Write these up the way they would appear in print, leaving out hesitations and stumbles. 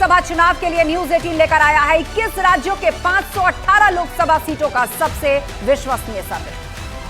लोकसभा चुनाव के लिए न्यूज 18 लेकर आया है 21 राज्यों के 518 लोकसभा सीटों का सबसे विश्वसनीय सर्वे।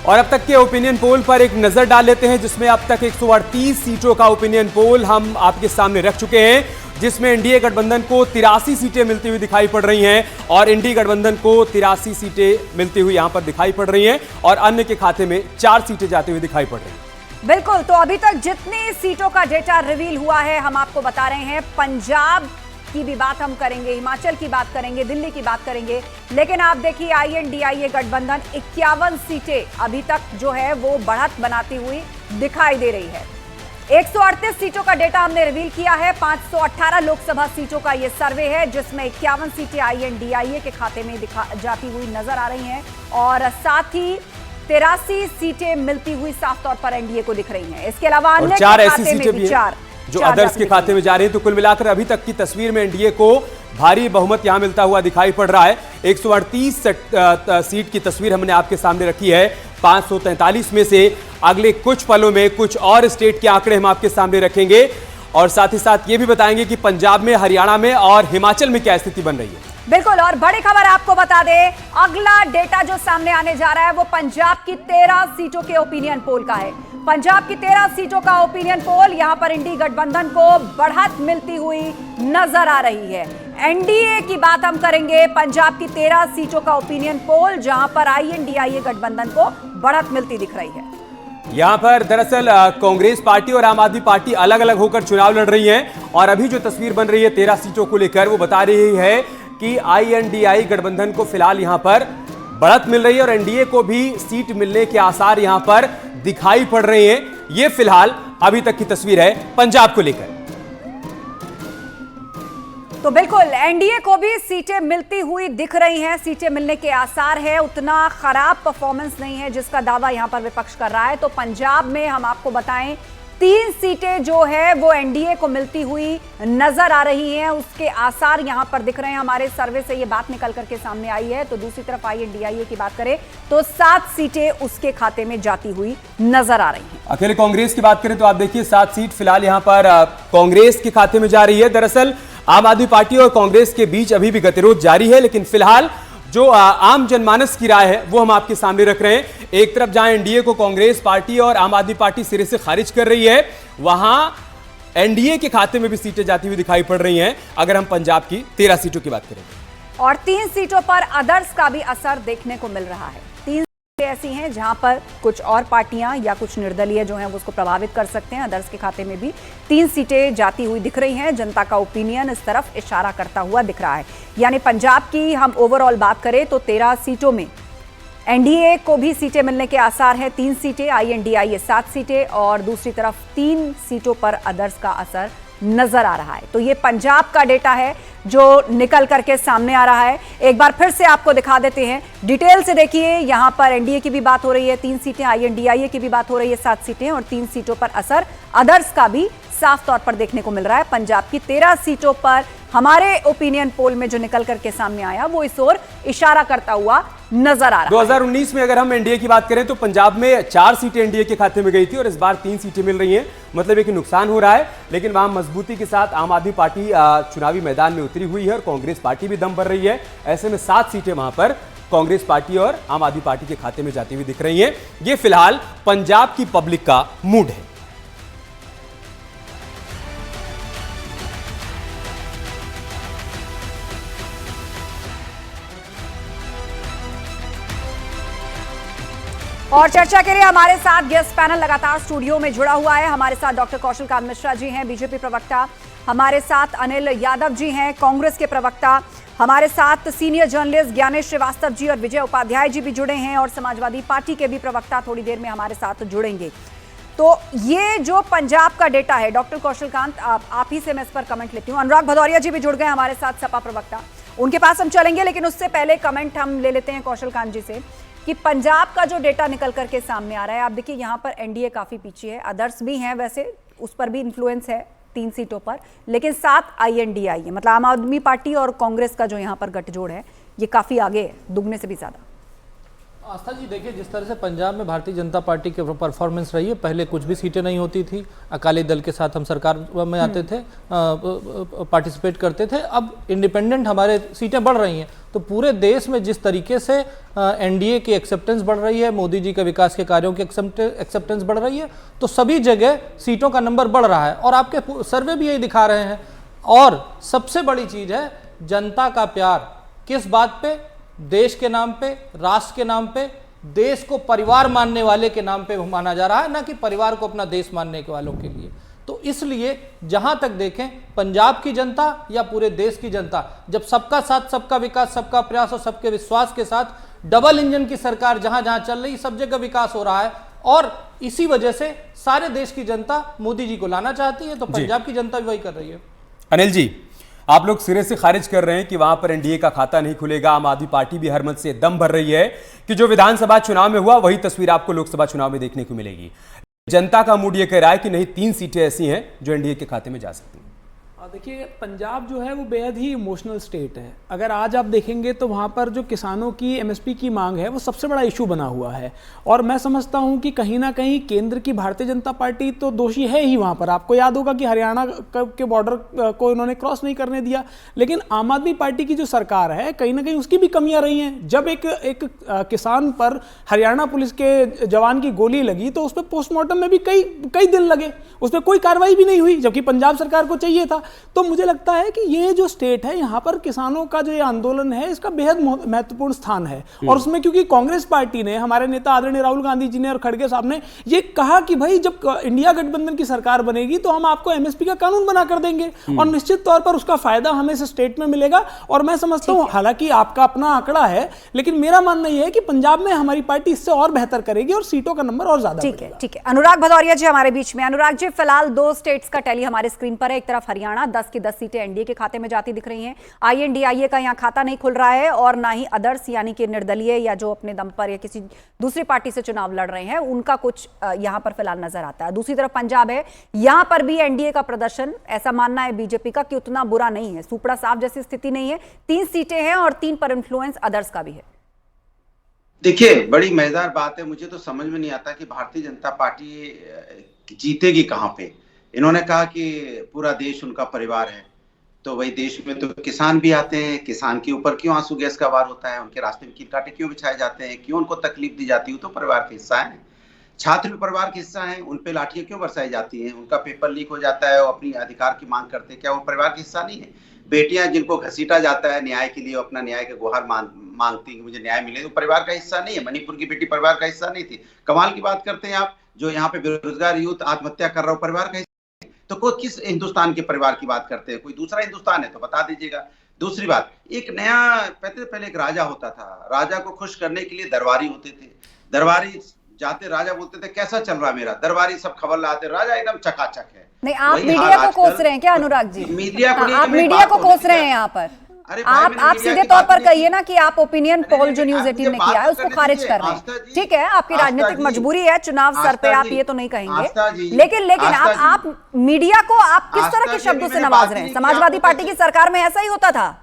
और अब तक के ओपिनियन पोल पर एक नजर डाल लेते हैं, जिसमें अब तक 138 सीटों का ओपिनियन पोल हम आपके सामने रख चुके हैं, जिसमें एनडीए गठबंधन को 83 सीटें मिलती हुई दिखाई पड़ रही हैं और एनडीए गठबंधन को 83 सीटें मिलती हुई यहां पर दिखाई पड़ रही हैं और अन्य के खाते में 4 सीटें जाती हुई दिखाई पड़ रही हैं। बिल्कुल, तो अभी तक जितनी सीटों का डेटा रिवील हुआ है हम आपको बता रहे हैं। पंजाब की भी बात हम करेंगे, हिमाचल की बात करेंगे, दिल्ली की बात करेंगे, लेकिन आप देखिए आईएनडीआईए गठबंधन 51 सीटें अभी तक जो है वो बढ़त बनाती हुई दिखाई दे रही है। 138 सीटों का डेटा हमने रिवील किया है। 518 लोकसभा सीटों का ये सर्वे है, जिसमें 51 सीटें आईएनडीआईए के खाते में जाती हुई नजर आ रही हैं और साथ ही 83 सीटें मिलती हुई साफ तौर पर एनडीए को दिख रही हैं। इसके अलावा अन्य 4 ऐसी सीटें भी हैं जो अदर्स के खाते में जा रही है। तो कुल मिलाकर अभी तक की तस्वीर में एनडीए को भारी बहुमत यहां मिलता हुआ दिखाई पड़ रहा है। 138 सीट की तस्वीर हमने आपके सामने रखी है। 543 में से अगले कुछ पलों में कुछ और स्टेट के आंकड़े हम आपके सामने रखेंगे और साथ ही साथ ये भी बताएंगे कि पंजाब में, हरियाणा में और हिमाचल में क्या स्थिति बन रही है। बिल्कुल, और बड़ी खबर आपको बता दें, अगला डेटा जो सामने आने जा रहा है वो पंजाब की 13 सीटों के ओपिनियन पोल का है। पंजाब की 13 सीटों का ओपिनियन पोल, यहां पर एनडीए गठबंधन को बढ़त मिलती हुई नजर आ रही है। एनडीए की बात हम करेंगे, पंजाब की 13 सीटों का ओपिनियन पोल जहां पर आईएनडीआईए गठबंधन को बढ़त मिलती दिख रही है। यहां पर दरअसल कांग्रेस पार्टी और आम आदमी पार्टी अलग अलग होकर चुनाव लड़ रही हैं और अभी जो तस्वीर बन रही है 13 सीटों को लेकर वो बता रही है कि आईएनडीआई गठबंधन को फिलहाल यहां पर बढ़त मिल रही है और एनडीए को भी सीट मिलने के आसार यहां पर दिखाई पड़ रहे हैं। ये फिलहाल अभी तक की तस्वीर है पंजाब को लेकर। तो बिल्कुल एनडीए को भी सीटें मिलती हुई दिख रही हैं, सीटें मिलने के आसार है। उतना खराब परफॉर्मेंस नहीं है जिसका दावा यहां पर विपक्ष कर रहा है। तो पंजाब में हम आपको बताएं 3 सीटें जो है वो एनडीए को मिलती हुई नजर आ रही हैं, उसके आसार यहां पर दिख रहे हैं। हमारे सर्वे से ये बात निकल करके सामने आई है। तो दूसरी तरफ आईएनडीआईए की बात करें तो 7 सीटें उसके खाते में जाती हुई नजर आ रही हैं। अकेले कांग्रेस की बात करें तो आप देखिए 7 सीट फिलहाल यहां पर कांग्रेस के खाते में जा रही है। दरअसल आम आदमी पार्टी और कांग्रेस के बीच अभी भी गतिरोध जारी है, लेकिन फिलहाल जो आम जनमानस की राय है वो हम आपके सामने रख रहे हैं। एक तरफ जहां एनडीए को कांग्रेस पार्टी और आम आदमी पार्टी सिरे से खारिज कर रही है, वहां एनडीए के खाते में भी सीटें जाती हुई दिखाई पड़ रही हैं, अगर हम पंजाब की 13 सीटों की बात करें। और 3 सीटों पर अदर्स का भी असर देखने को मिल रहा है। 3 सीटें ऐसी हैं जहां पर कुछ और पार्टियां या कुछ निर्दलीय जो हैं वो उसको प्रभावित कर सकते हैं। अदर्स के खाते में भी 3 सीटें जाती हुई दिख रही हैं। जनता का ओपिनियन इस तरफ इशारा करता हुआ दिख रहा है। यानी पंजाब की हम ओवरऑल बात करें तो 13 सीटों में एनडीए को भी सीटें मिलने के आसार हैं। 3 सीटें, आईएनडीआईए 7 सीटें और दूसरी तरफ 3 सीटों पर अदर्स का असर नजर आ रहा है। तो ये पंजाब का डेटा है जो निकल करके सामने आ रहा है। एक बार फिर से आपको दिखा देते हैं, डिटेल से देखिए। यहां पर एनडीए की भी बात हो रही है 3 सीटें, आईएनडीआईए की भी बात हो रही है 7 सीटें और 3 सीटों पर असर अदर्स का भी साफ तौर पर देखने को मिल रहा है। पंजाब की 13 सीटों पर हमारे ओपिनियन पोल में जो निकल करके सामने आया वो इस ओर इशारा करता हुआ नजर आ रहा है। 2019 में अगर हम एनडीए की बात करें तो पंजाब में 4 सीटें एनडीए के खाते में गई थी और इस बार 3 सीटें मिल रही हैं। मतलब एक नुकसान हो रहा है, लेकिन वहां मजबूती के साथ आम आदमी पार्टी चुनावी मैदान में उतरी हुई है और कांग्रेस पार्टी भी दम भर रही है। ऐसे में 7 सीटें वहां पर कांग्रेस पार्टी और आम आदमी पार्टी के खाते में जाती हुई दिख रही हैं। ये फिलहाल पंजाब की पब्लिक का मूड है। और चर्चा के लिए हमारे साथ गेस्ट पैनल लगातार स्टूडियो में जुड़ा हुआ है। हमारे साथ डॉक्टर कौशल कांत मिश्रा जी हैं, बीजेपी प्रवक्ता। हमारे साथ अनिल यादव जी हैं, कांग्रेस के प्रवक्ता। हमारे साथ सीनियर जर्नलिस्ट ज्ञानेश श्रीवास्तव जी और विजय उपाध्याय जी भी जुड़े हैं और समाजवादी पार्टी के भी प्रवक्ता थोड़ी देर में हमारे साथ जुड़ेंगे। तो ये जो पंजाब का डेटा है, डॉक्टर कौशल कांत आप ही से मैं इस पर कमेंट लेती हूँ। अनुराग भदौरिया जी भी जुड़ गए हमारे साथ, सपा प्रवक्ता, उनके पास हम चलेंगे, लेकिन उससे पहले कमेंट हम ले लेते हैं कौशल कांत जी से कि पंजाब का जो डेटा निकल करके सामने आ रहा है। आप देखिए यहाँ पर एनडीए काफी पीछे है, अदर्स भी हैं, वैसे उस पर भी इन्फ्लुएंस है 3 सीटों पर, लेकिन 7 आईएनडीआईए मतलब आम आदमी पार्टी और कांग्रेस का जो यहाँ पर गठजोड़ है ये काफी आगे है, दुगने से भी ज्यादा। आस्था जी, देखिए जिस तरह से पंजाब में भारतीय जनता पार्टी की परफॉर्मेंस रही है, पहले कुछ भी सीटें नहीं होती थी, अकाली दल के साथ हम सरकार में आते थे, पार्टिसिपेट करते थे, अब इंडिपेंडेंट हमारे सीटें बढ़ रही हैं। तो पूरे देश में जिस तरीके से एनडीए की एक्सेप्टेंस बढ़ रही है, मोदी जी के विकास के कार्यों की एक्सेप्टेंस बढ़ रही है, तो सभी जगह सीटों का नंबर बढ़ रहा है और आपके सर्वे भी यही दिखा रहे हैं। और सबसे बड़ी चीज है जनता का प्यार, किस बात पे? देश के नाम पे, राष्ट्र के नाम पे, देश को परिवार मानने वाले के नाम पे माना जा रहा है, ना कि परिवार को अपना देश मानने के वालों के लिए। तो इसलिए जहां तक देखें, पंजाब की जनता या पूरे देश की जनता, जब सबका साथ, सबका विकास, सबका प्रयास और सबके विश्वास के साथ डबल इंजन की सरकार जहां जहां चल रही, सब जगह विकास हो रहा है और इसी वजह से सारे देश की जनता मोदी जी को लाना चाहती है, तो पंजाब की जनता भी वही कर रही है। अनिल जी, आप लोग सिरे से खारिज कर रहे हैं कि वहां पर एनडीए का खाता नहीं खुलेगा। आम आदमी पार्टी भी हर मत से दम भर रही है कि जो विधानसभा चुनाव में हुआ वही तस्वीर आपको लोकसभा चुनाव में देखने को मिलेगी। जनता का मूड ये कह रहा है कि नहीं, 3 सीटें ऐसी हैं जो एनडीए के खाते में जा सकती हैं। देखिए, पंजाब जो है वो बेहद ही इमोशनल स्टेट है। अगर आज आप देखेंगे तो वहाँ पर जो किसानों की एमएसपी की मांग है वो सबसे बड़ा इशू बना हुआ है और मैं समझता हूँ कि कहीं ना कहीं केंद्र की भारतीय जनता पार्टी तो दोषी है ही वहाँ पर। आपको याद होगा कि हरियाणा के बॉर्डर को इन्होंने क्रॉस नहीं करने दिया, लेकिन आम आदमी पार्टी की जो सरकार है कहीं ना कहीं उसकी भी कमियां रही हैं। जब एक किसान पर हरियाणा पुलिस के जवान की गोली लगी तो उस पर पोस्टमार्टम में भी कई दिन लगे, उस पर कोई कार्रवाई भी नहीं हुई, जबकि पंजाब सरकार को चाहिए था। तो मुझे लगता है कि ये जो स्टेट है, यहाँ पर किसानों का जो ये आंदोलन है इसका बेहद महत्वपूर्ण स्थान है और उसमें क्योंकि कांग्रेस पार्टी ने, हमारे नेता आदरणीय राहुल गांधी जी ने और खड़गे साहब ने ये कहा कि भाई जब इंडिया गठबंधन की सरकार बनेगी तो हम आपको एमएसपी का कानून बना कर देंगे और निश्चित तौर पर उसका फायदा हमें इस स्टेट में मिलेगा। और मैं समझता हूँ, हालांकि आपका अपना आंकड़ा है, लेकिन मेरा मानना यह है कि पंजाब में हमारी पार्टी इससे और बेहतर करेगी और सीटों का नंबर और ज्यादा। ठीक है। अनुराग भदौरिया जी हमारे बीच में। अनुराग जी, फिलहाल 2 स्टेट्स का टैली हमारे स्क्रीन पर है। एक तरफ हरियाणा, 10 की 10 सीटें एनडीए के खाते में जाती दिख रही हैं। आईएनडीआईए का यहां खाता नहीं खुल रहा है और ना ही अदर्स यानी कि निर्दलीय या जो अपने दम पर या किसी दूसरी पार्टी से चुनाव लड़ रहे हैं उनका कुछ यहां पर फिलहाल नजर आता है। दूसरी तरफ पंजाब है, यहां पर भी एनडीए का प्रदर्शन, ऐसा मानना है बीजेपी का कि उतना बुरा नहीं है, सुपड़ा साफ जैसी स्थिति नहीं है। 3 सीटें हैं और 3 पर इन्फ्लुएंस अदर्स का भी है। देखिए, बड़ी मजेदार बात है। मुझे तो समझ में नहीं आता कि भारतीय जनता पार्टी जीतेगी कहां पे। इन्होंने कहा कि पूरा देश उनका परिवार है, तो वही देश में तो किसान भी आते हैं। किसान के ऊपर क्यों आंसू गैस का वार होता है? उनके रास्ते में कील कांटे क्यों बिछाए जाते हैं? क्यों उनको तकलीफ दी जाती है? तो परिवार का हिस्सा है। छात्र भी परिवार का हिस्सा है, उन पे लाठियां क्यों बरसाई जाती हैं? उनका पेपर लीक हो जाता है, वो अपनी अधिकार की मांग करते हैं, क्या वो परिवार का हिस्सा नहीं है? बेटियां जिनको घसीटा जाता है न्याय के लिए, अपना न्याय का गुहार मांगती, मुझे न्याय मिले, तो परिवार का हिस्सा नहीं है। मणिपुर की बेटी परिवार का हिस्सा नहीं थी। कमाल की बात करते हैं आप, जो यहाँ पे बेरोजगार यूथ आत्महत्या कर रहा हो, परिवार का हिस्सा। तो कोई किस हिंदुस्तान के परिवार की बात करते हैं? कोई दूसरा हिंदुस्तान है तो बता दीजिएगा। दूसरी बात, एक नया पहले एक राजा होता था, राजा को खुश करने के लिए दरबारी होते थे। दरबारी जाते, राजा बोलते थे कैसा चल रहा मेरा, दरबारी सब खबर लाते, राजा एकदम चकाचक है। नहीं, आप मीडिया को कोस रहे हैं क्या अनुराग जी? मीडिया को आप मीडिया को कोस रहे हैं यहाँ पर। आप सीधे तौर पर कहिए ना कि आप ओपिनियन पोल जो न्यूज़ 18 ने किया है उसको खारिज कर रहे हैं। ठीक है, आपकी राजनीतिक मजबूरी है, चुनाव सर पे आप ये तो नहीं कहेंगे, लेकिन आप मीडिया को आप किस तरह के शब्दों से नवाज रहे हैं? समाजवादी पार्टी की सरकार में ऐसा ही होता था,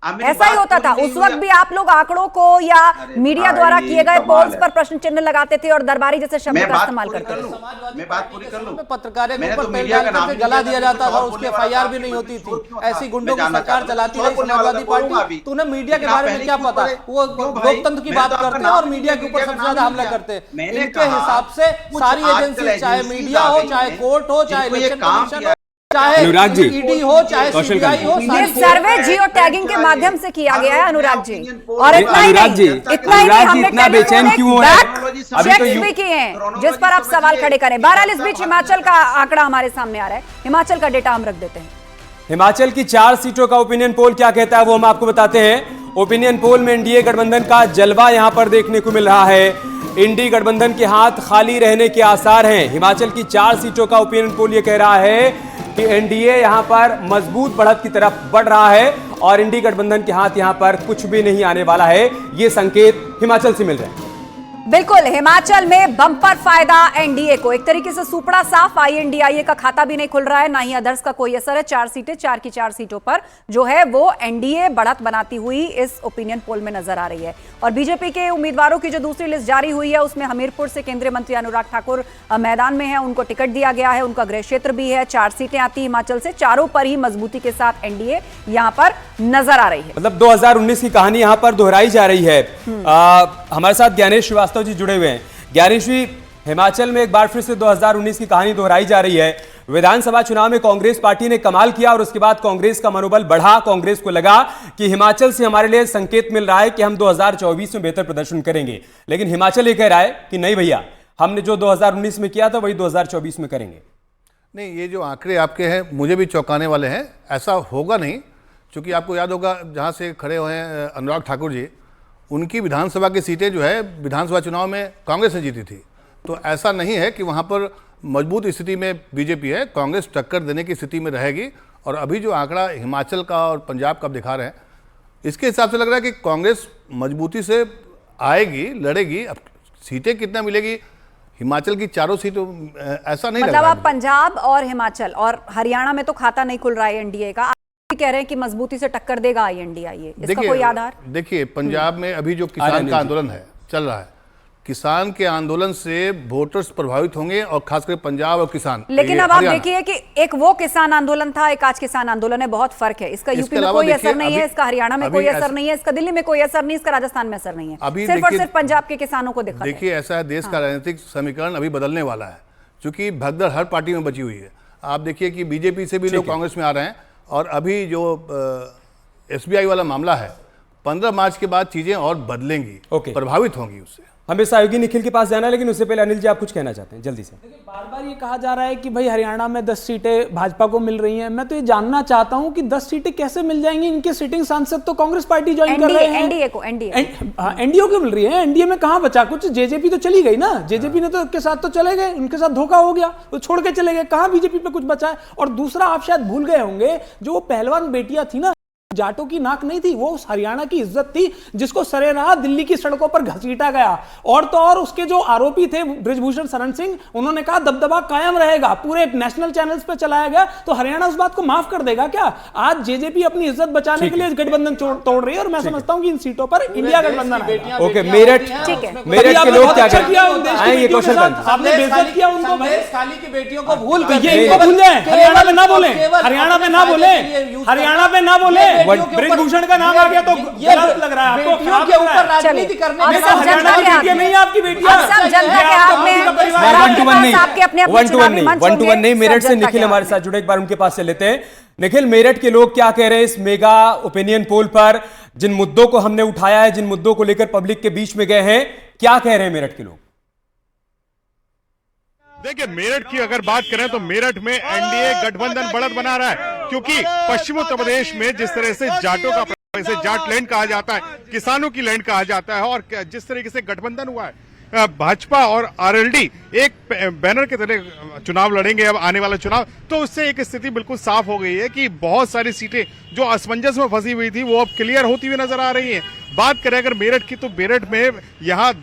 ऐसा ही होता था। उस वक्त भी आप लोग आंकड़ों को या मीडिया द्वारा किए गए पोल्स पर प्रश्न चिन्ह लगाते थे और दरबारी जैसे शब्द का इस्तेमाल करते थे। मैं बात पूरी कर लूं। पत्रकारों के ऊपर तेल डाल करके जला दिया जाता था, उसकी एफआईआर भी नहीं होती थी। ऐसी गुंडों की सरकार चलाती रही समाजवादी पार्टी। तूने मीडिया के बारे में क्या पता? वो लोकतंत्र की बात करते हैं और मीडिया के ऊपर सबसे ज्यादा हमला करते हैं। इनके हिसाब से सारी एजेंसी, चाहे मीडिया हो, चाहे कोर्ट हो, चाहे इलेक्शन कमीशन हो, चाहे ईडी हो, चाहे सीबीआई हो, ये सर्वे जियो टैगिंग के माध्यम से किया गया है अनुराग जी। और इतना ही नहीं, हमने बेचैन क्यों है? चेक्स भी किए हैं जिस पर आप सवाल खड़े करें। बहरहाल इस बीच हिमाचल का आंकड़ा हमारे सामने आ रहा है, हिमाचल का डेटा हम रख देते हैं। हिमाचल की 4 सीटों का ओपिनियन पोल क्या कहता है वो हम आपको बताते हैं। ओपिनियन पोल में एनडीए गठबंधन का जलवा यहां पर देखने को मिल रहा है। इंडी गठबंधन के हाथ खाली रहने के आसार हैं। हिमाचल की 4 सीटों का ओपिनियन पोल ये कह रहा है कि एनडीए यहां पर मजबूत बढ़त की तरफ बढ़ रहा है और इंडी गठबंधन के हाथ यहां पर कुछ भी नहीं आने वाला है। ये संकेत हिमाचल से मिल रहे हैं। बिल्कुल, हिमाचल में बम्पर फायदा एनडीए को। एक तरीके से सुपड़ा साफ, आईएनडीआईए का खाता भी नहीं खुल रहा है, ना ही अदर्स का कोई असर है। 4 सीटें, 4 की 4 सीटों पर जो है वो एनडीए बढ़त बनाती हुई इस ओपिनियन पोल में नजर आ रही है। और बीजेपी के उम्मीदवारों की जो दूसरी लिस्ट जारी हुई है उसमें हमीरपुर से केंद्रीय मंत्री अनुराग ठाकुर मैदान में है, उनको टिकट दिया गया है, उनका गृह क्षेत्र भी है। 4 सीटें आती हिमाचल से, चारों पर ही मजबूती के साथ एनडीए यहां पर नजर आ रही है। मतलब 2019 की कहानी यहां पर दोहराई जा रही है। हमारे साथ ज्ञानेश श्रीवास्तव जी जुड़े हुए हैं। ज्ञानेश जी, हिमाचल में एक बार फिर से 2019 की कहानी दोहराई जा रही है। विधानसभा चुनाव में कांग्रेस पार्टी ने कमाल किया और उसके बाद कांग्रेस का मनोबल बढ़ा। कांग्रेस को लगा कि हिमाचल से हमारे लिए संकेत मिल रहा है कि हम 2024 में बेहतर प्रदर्शन करेंगे, लेकिन हिमाचल ये कह रहा है कि नहीं भैया, हमने जो 2019 में किया था वही 2024 में करेंगे। नहीं, ये जो आंकड़े आपके हैं मुझे भी चौंकाने वाले हैं। ऐसा होगा नहीं, क्योंकि आपको याद होगा जहां से खड़े हुए हैं अनुराग ठाकुर जी, उनकी विधानसभा की सीटें जो है विधानसभा चुनाव में कांग्रेस ने जीती थी। तो ऐसा नहीं है कि वहां पर मजबूत स्थिति में बीजेपी है, कांग्रेस टक्कर देने की स्थिति में रहेगी। और अभी जो आंकड़ा हिमाचल का और पंजाब का दिखा रहे हैं, इसके हिसाब से लग रहा है कि कांग्रेस मजबूती से आएगी, लड़ेगी। अब सीटें कितना मिलेगी, हिमाचल की चारों सीटों ऐसा नहीं लग मतलब रहा आप पंजाब और हिमाचल और हरियाणा में तो खाता नहीं खुल रहा है एनडीए का, आप कह रहे हैं कि मजबूती से टक्कर देगा आईएनडीआईए, इसका कोई आधार? देखिए, पंजाब में अभी जो किसान का आंदोलन है चल रहा है, किसान के आंदोलन से वोटर्स प्रभावित होंगे और खासकर पंजाब और किसान। लेकिन अब आप देखिए कि एक वो किसान आंदोलन था, एक आज किसान आंदोलन है, बहुत फर्क है। इसका यूपी में कोई असर नहीं है, इसका हरियाणा में कोई असर नहीं है, इसका दिल्ली में कोई असर नहीं, इसका राजस्थान में असर नहीं है। सिर्फ और सिर्फ पंजाब के किसानों को दिक्कत है। देखिए, ऐसा है, देश का राजनीतिक समीकरण अभी बदलने वाला है, क्योंकि भगदड़ हर पार्टी में बची हुई है। आप देखिए कि बीजेपी से भी लोग कांग्रेस में आ रहे हैं। और अभी जो एसबीआई वाला मामला है, 15 मार्च के बाद चीजें और बदलेंगी, प्रभावित होंगी उससे। हमें सहयोगी निखिल के पास जाना है, लेकिन उससे पहले अनिल जी आप कुछ कहना चाहते हैं जल्दी से। बार बार ये कहा जा रहा है कि भाई हरियाणा में 10 सीटें भाजपा को मिल रही हैं। मैं तो ये जानना चाहता हूं कि 10 सीटें कैसे मिल जाएंगी? इनके सिटिंग सांसद तो कांग्रेस पार्टी ज्वाइन कर रहे हैं। एनडीए को एनडीए को मिल रही है। एनडीए में कहां बचा कुछ? जेजेपी तो चली गई ना, जेजेपी ने तो के साथ तो चले गए, उनके साथ धोखा हो गया, वो छोड़ के चले गए। कहां बीजेपी पे कुछ बचा है? और दूसरा, आप शायद भूल गए होंगे, जो वो पहलवान बेटियां थी ना, जाटों की नाक नहीं थी, वो उस हरियाणा की इज्जत थी जिसको सरेराह दिल्ली की सड़कों पर घसीटा गया। और तो और उसके जो आरोपी थे बृजभूषण शरण सिंह, उन्होंने कहा दबदबा कायम रहेगा, पूरे नेशनल चैनल्स पे चलाया गया। तो हरियाणा उस बात को माफ कर देगा क्या? आज जेजेपी अपनी इज्जत बचाने के लिए गठबंधन तोड़ रही है और मैं समझता हूं कि इन सीटों पर इंडिया गठबंधन आएगा। ओके, मेरठ के लोग क्या करेंगे? आएंगे कौशल पंत, आपने बेइज्जत किया उनको, खाली की बेटियों को भूल ये इनको भूल जाए। हरियाणा में ना बोले, हरियाणा में ना बोले, हरियाणा में ना बोले। बृजभूषण का नाम आ गया तो गलत लग रहा है आपको, खराब के ऊपर राजनीति करने में। हरियाणा की बेटियां नहीं, आपकी बेटियां सब जनता के हाथ में। वन टू वन नहीं। मेरठ से निखिल हमारे साथ जुड़े, एक बार उनके पास से लेते हैं। निखिल, मेरठ के लोग क्या कह रहे हैं इस मेगा ओपिनियन पोल पर? जिन मुद्दों को हमने उठाया है, जिन मुद्दों को लेकर पब्लिक के बीच में गए हैं, क्या कह रहे हैं मेरठ के लोग? देखिए, मेरठ की अगर बात करें तो मेरठ में एनडीए गठबंधन बढ़त बना रहा है, क्योंकि पश्चिम उत्तर प्रदेश में जिस तरह से जाटों का, इसे जाट लैंड कहा जाता है, किसानों की लैंड कहा जाता है, और जिस तरीके से गठबंधन हुआ है, भाजपा और आरएलडी एक बैनर के तले चुनाव लड़ेंगे अब आने वाला चुनाव, तो उससे एक स्थिति बिल्कुल साफ हो गई है कि बहुत सारी सीटें जो असमंजस में फंसी हुई थी वो अब क्लियर होती हुई नजर आ रही हैं। बात करें अगर मेरठ की, तो मेरठ में यहाँ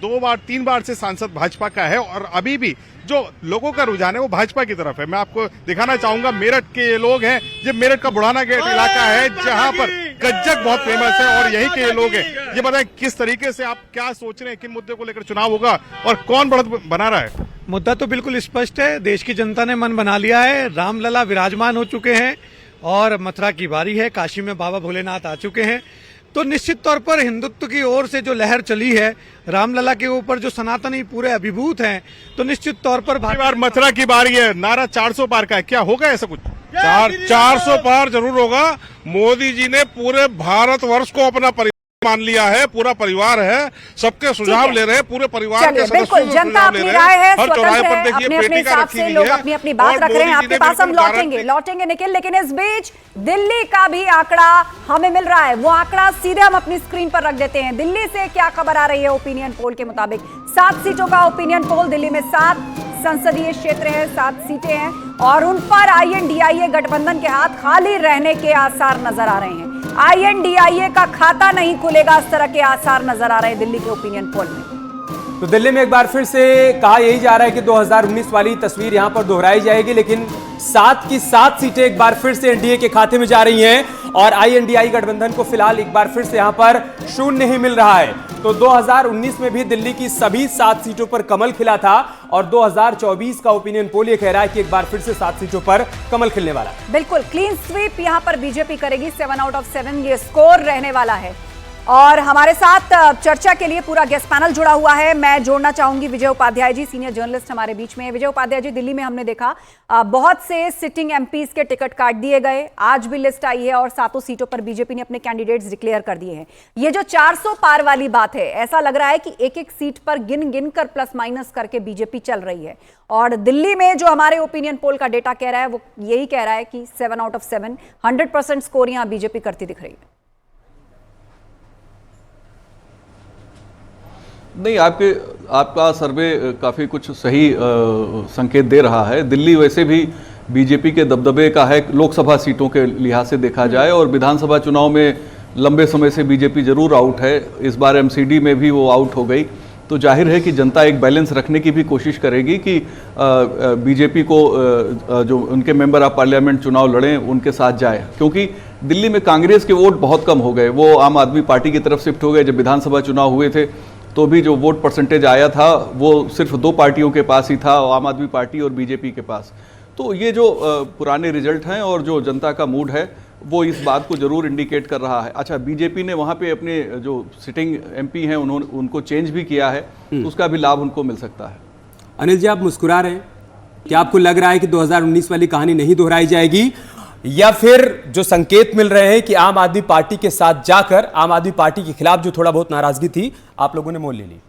3 बार से सांसद भाजपा का है और अभी भी जो लोगों का रुझान है वो भाजपा की तरफ है। मैं आपको दिखाना चाहूंगा, मेरठ के ये लोग हैं, ये मेरठ का बुढ़ाना गेट इलाका है जहां पर गज्जक बहुत फेमस है और यही के ये लोग हैं। ये बताएं किस तरीके से आप क्या सोच रहे हैं, किन मुद्दे को लेकर चुनाव होगा और कौन बढ़त बना रहा है? मुद्दा तो बिल्कुल स्पष्ट है, देश की जनता ने मन बना लिया है। रामलला विराजमान हो चुके हैं और मथुरा की बारी है, काशी में बाबा भोलेनाथ आ चुके हैं। तो निश्चित तौर पर हिंदुत्व की ओर से जो लहर चली है, रामलला के ऊपर जो सनातनी पूरे अभिभूत हैं, तो निश्चित तौर पर बार मथुरा की बारी है। नारा 400 पार का है, क्या होगा ऐसा कुछ? 400 पार जरूर होगा। मोदी जी ने पूरे भारतवर्ष को अपना मान लिया है, पूरा परिवार है, सबके सुझाव ले रहे हैं, पूरे परिवार के बिल्कुल, जनता अपनी राय है, स्वतंत्र है, अपने अपने हिसाब से लोग अपनी अपनी बात रख रहे हैं। आपके पास हम लौटेंगे निखिल, लेकिन इस बीच दिल्ली का भी आंकड़ा हमें मिल रहा है। वो आंकड़ा सीधे हम अपनी स्क्रीन पर रख देते हैं। दिल्ली से क्या खबर आ रही है? ओपिनियन पोल के मुताबिक 7 सीटों का ओपिनियन पोल, दिल्ली में 7 संसदीय क्षेत्र है, 7 सीटें हैं और उन पर आईएनडीआईए गठबंधन के हाथ खाली रहने के आसार नजर आ रहे हैं। आईएनडीआईए का खाता नहीं खुलेगा, इस तरह के आसार नजर आ रहे हैं दिल्ली के ओपिनियन पोल में। तो दिल्ली में एक बार फिर से कहा यही जा रहा है कि 2019 वाली तस्वीर यहां पर दोहराई जाएगी, लेकिन 7 की 7 सीटें एक बार फिर से एनडीए के खाते में जा रही हैं और आईएनडीआई गठबंधन को फिलहाल एक बार फिर से यहां पर शून्य ही मिल रहा है। तो 2019 में भी दिल्ली की सभी 7 सीटों पर कमल खिला था और 2024 का ओपिनियन पोल ये कह रहा है कि एक बार फिर से 7 सीटों पर कमल खिलने वाला है। बिल्कुल क्लीन स्वीप यहां पर बीजेपी करेगी, 7 आउट ऑफ 7 ये स्कोर रहने वाला है। और हमारे साथ चर्चा के लिए पूरा गेस्ट पैनल जुड़ा हुआ है। मैं जोड़ना चाहूंगी विजय उपाध्याय जी, सीनियर जर्नलिस्ट हमारे बीच में। विजय उपाध्याय जी, दिल्ली में हमने देखा बहुत से सिटिंग एमपीज के टिकट काट दिए गए, आज भी लिस्ट आई है और 7 सीटों पर बीजेपी ने अपने कैंडिडेट्स डिक्लेयर कर दिए हैं। ये जो 400 पार वाली बात है, ऐसा लग रहा है कि एक एक सीट पर गिन गिन कर प्लस माइनस करके बीजेपी चल रही है। और दिल्ली में जो हमारे ओपिनियन पोल का डेटा कह रहा है वो यही कह रहा है कि 7 आउट ऑफ 7 100% स्कोर यहां बीजेपी करती दिख रही है। नहीं, आपका सर्वे काफ़ी कुछ सही संकेत दे रहा है। दिल्ली वैसे भी बीजेपी के दबदबे का है लोकसभा सीटों के लिहाज से देखा जाए, और विधानसभा चुनाव में लंबे समय से बीजेपी जरूर आउट है। इस बार एमसीडी में भी वो आउट हो गई, तो जाहिर है कि जनता एक बैलेंस रखने की भी कोशिश करेगी कि बीजेपी को जो उनके मेंबर ऑफ पार्लियामेंट चुनाव लड़ें उनके साथ जाए, क्योंकि दिल्ली में कांग्रेस के वोट बहुत कम हो गए, वो आम आदमी पार्टी की तरफ शिफ्ट हो गए। जब विधानसभा चुनाव हुए थे तो भी जो वोट परसेंटेज आया था वो सिर्फ 2 पार्टियों के पास ही था, आम आदमी पार्टी और बीजेपी के पास। तो ये जो पुराने रिजल्ट हैं और जो जनता का मूड है वो इस बात को जरूर इंडिकेट कर रहा है। अच्छा, बीजेपी ने वहाँ पे अपने जो सिटिंग एमपी हैं उनको चेंज भी किया है, तो उसका भी लाभ उनको मिल सकता है। अनिल जी, आप मुस्कुरा रहे हैं, क्या आपको लग रहा है कि 2019 वाली कहानी नहीं दोहराई जाएगी, या फिर जो संकेत मिल रहे हैं कि आम आदमी पार्टी के साथ जाकर आम आदमी पार्टी के खिलाफ जो थोड़ा बहुत नाराजगी थी आप लोगों ने मोल ले ली?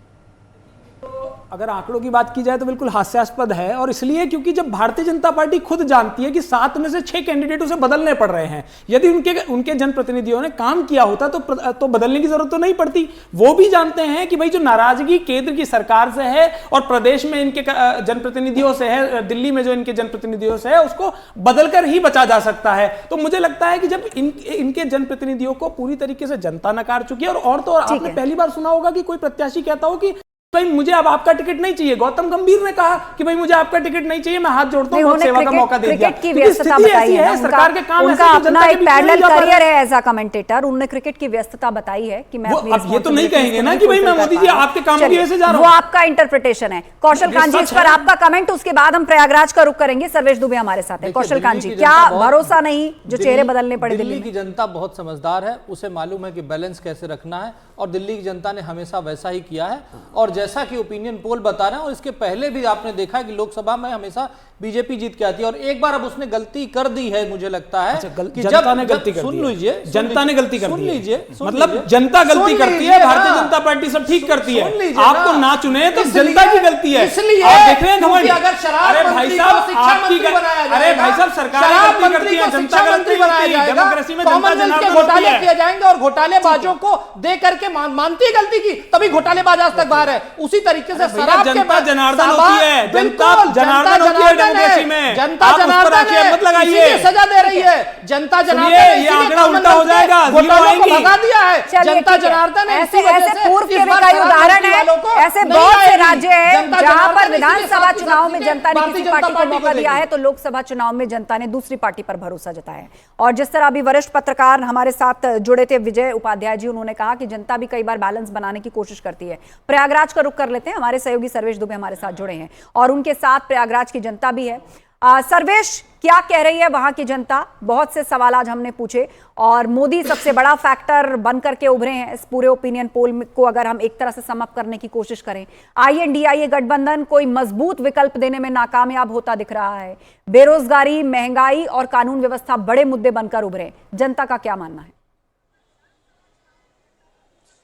अगर आंकड़ों की बात की जाए तो बिल्कुल हास्यास्पद है, और इसलिए क्योंकि जब भारतीय जनता पार्टी खुद जानती है कि 7 में से 6 कैंडिडेट उसे बदलने पड़ रहे हैं। यदि उनके जनप्रतिनिधियों ने काम किया होता तो बदलने की जरूरत तो नहीं पड़ती। वो भी जानते हैं कि भाई जो नाराजगी केंद्र की सरकार से है और प्रदेश में इनके जनप्रतिनिधियों से है, दिल्ली में जो इनके जनप्रतिनिधियों से है, उसको बदलकर ही बचा जा सकता है। तो मुझे लगता है कि जब इनके जनप्रतिनिधियों को पूरी तरीके से जनता नकार चुकी है, और तो और आपने पहली बार सुना होगा कि कोई प्रत्याशी कहता हो कि भाई मुझे अब आपका टिकट नहीं चाहिए। गौतम गंभीर ने कहा कि भाई मुझे आपका टिकट नहीं चाहिए, मैं हाथ जोड़ता हूं, सेवा का मौका दे दिया। क्रिकेट की व्यस्तता बताई है, सरकार के काम उनका अपना एक पैरेलल करियर है एज अ कमेंटेटर। उन्होंने क्रिकेट की व्यस्तता बताई है कि मैं अब ये तो नहीं कहेंगे ना कि भाई मैं मोदी जी आपके काम की वजह से जा रहा हूं। वो आपका इंटरप्रिटेशन है। कौशल कांत जी, इस पर आपका कमेंट, उसके बाद हम प्रयागराज का रुख करेंगे। सर्वेश दुबे हमारे साथ है। कौशल कांत जी, क्या भरोसा नहीं जो चेहरे बदलने पड़े? दिल्ली की जनता बहुत समझदार है, उसे मालूम है कि बैलेंस कैसे रखना है, और दिल्ली की जनता ने हमेशा वैसा ही किया है। और जैसा कि ओपिनियन पोल बता रहे हैं, और इसके पहले भी आपने देखा कि लोकसभा में हमेशा बीजेपी जीत के आती है, और एक बार अब उसने गलती कर दी है, मुझे लगता है कि जनता ने गलती कर दी। सुन लीजिए, जनता ने गलती कर दी। सुन लीजिए, मतलब जनता गलती करती है, भारतीय जनता पार्टी सब ठीक करती है। आपको ना चुने तो जनता की गलती है। इसलिए आप देख रहे हैं घमंड। अगर शराब अरे भाई साहब, आपकी अरे भाई साहब, सरकार गलती करती है, जनता गलती करती है। डेमोक्रेसी में जनता जनार्दन घोटाले किए जाएंगे और घोटालेबाजों को दे करके मानती है गलती की, तभी घोटालेबाज आज तक बाहर है। उसी तरीके से शराब के जनता जनार्दन होती है, जनता जनार्दन होती है डेमोक्रेसी में। जनता जनार्दन मत लगाइए, सजा दे रही है जनता जनार्दन। ये आंकड़ा उल्टा हो जाएगा, घोटालों को भगा दिया है जनता जनार्दन। ऐसे पूर्व के भी कई उदाहरण है, ऐसे बहुत से राज्य हैं जहां पर विधानसभा चुनाव में जनता ने किसी पार्टी को मौका दिया है तो लोकसभा चुनाव में जनता ने दूसरी पार्टी पर भरोसा जताया है। और जिस तरह अभी वरिष्ठ पत्रकार हमारे साथ जुड़े थे विजय उपाध्याय जी, उन्होंने कहा कि जनता भी कई बार बैलेंस बनाने की कोशिश करती है। प्रयागराज का रुख कर लेते हैं, हमारे सहयोगी सर्वेश दुबे हमारे साथ जुड़े हैं और उनके साथ प्रयागराज की जनता भी है। सर्वेश, क्या कह रही है वहां की जनता? बहुत से सवाल आज हमने पूछे और मोदी सबसे बड़ा फैक्टर बनकर के उभरे हैं इस पूरे ओपिनियन पोल को अगर हम एक तरह से सम अप करने की कोशिश करें। आईएनडीआई गठबंधन कोई मजबूत विकल्प देने में नाकामयाब होता दिख रहा है। बेरोजगारी, महंगाई और कानून व्यवस्था बड़े मुद्दे बनकर उभरे। जनता का क्या मानना है?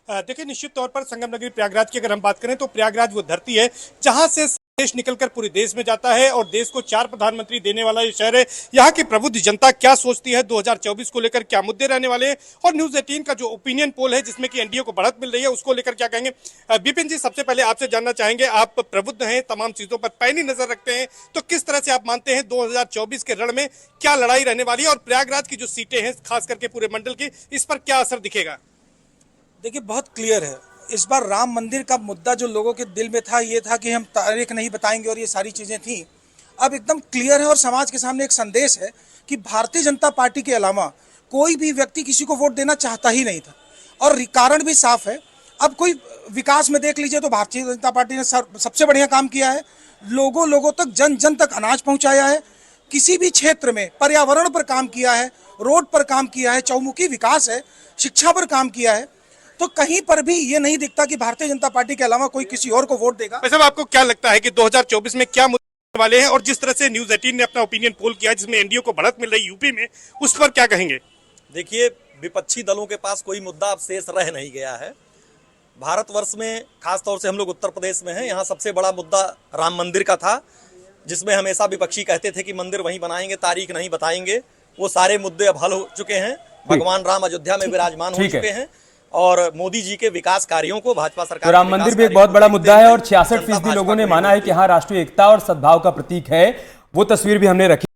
देखिए, निश्चित तौर पर संगम नगरी प्रयागराज की अगर हम बात करें तो प्रयागराज वो धरती है जहां से देश निकलकर पूरे देश में जाता है और देश को 4 प्रधानमंत्री देने वाला ये शहर है। यहाँ की प्रबुद्ध जनता क्या सोचती है, 2024 को लेकर क्या मुद्दे रहने वाले हैं, और न्यूज 18 का जो ओपिनियन पोल है जिसमें कि एनडीए को बढ़त मिल रही है उसको लेकर क्या कहेंगे। विपिन जी, सबसे पहले आपसे जानना चाहेंगे, आप प्रबुद्ध हैं, तमाम चीजों पर पैनी नजर रखते हैं, तो किस तरह से आप मानते हैं 2024 के रण में क्या लड़ाई रहने वाली है और प्रयागराज की जो सीटें हैं खास करके पूरे मंडल की, इस पर क्या असर दिखेगा? देखिए, बहुत क्लियर है इस बार राम मंदिर का मुद्दा जो लोगों के दिल में था ये था कि हम तारीख नहीं बताएंगे और ये सारी चीज़ें थी, अब एकदम क्लियर है और समाज के सामने एक संदेश है कि भारतीय जनता पार्टी के अलावा कोई भी व्यक्ति किसी को वोट देना चाहता ही नहीं था। और कारण भी साफ है। अब कोई विकास में देख लीजिए तो भारतीय जनता पार्टी ने सबसे बढ़िया काम किया है। लोगों तक जन जन तक अनाज पहुंचाया है। किसी भी क्षेत्र में पर्यावरण पर काम किया है, रोड पर काम किया है, चौमुखी विकास है, शिक्षा पर काम किया है। तो कहीं पर भी ये नहीं दिखता कि भारतीय जनता पार्टी के अलावा कोई किसी और को वोट देगा। वैसे आपको क्या लगता है कि 2024 में क्या मुद्दे वाले हैं, और जिस तरह से न्यूज 18 ने अपना ओपिनियन पोल किया जिसमें एनडीए को बढ़त मिल रही यूपी में, उस पर क्या कहेंगे? देखिए, विपक्षी दलों के पास कोई मुद्दा अब शेष रह नहीं गया है। भारतवर्ष में, खासतौर से हम लोग उत्तर प्रदेश में हैं, यहाँ सबसे बड़ा मुद्दा राम मंदिर का था, जिसमें हमेशा विपक्षी कहते थे कि मंदिर वहीं बनाएंगे, तारीख नहीं बताएंगे। वो सारे मुद्दे अब हल हो चुके हैं। भगवान राम अयोध्या में विराजमान हो चुके हैं और मोदी जी के विकास कार्यों को भाजपा सरकार, तो राम मंदिर भी एक बहुत बड़ा मुद्दा है और 66% लोगों ने माना है कि हाँ, राष्ट्रीय एकता और सद्भाव का प्रतीक है। वो तस्वीर भी हमने रखी।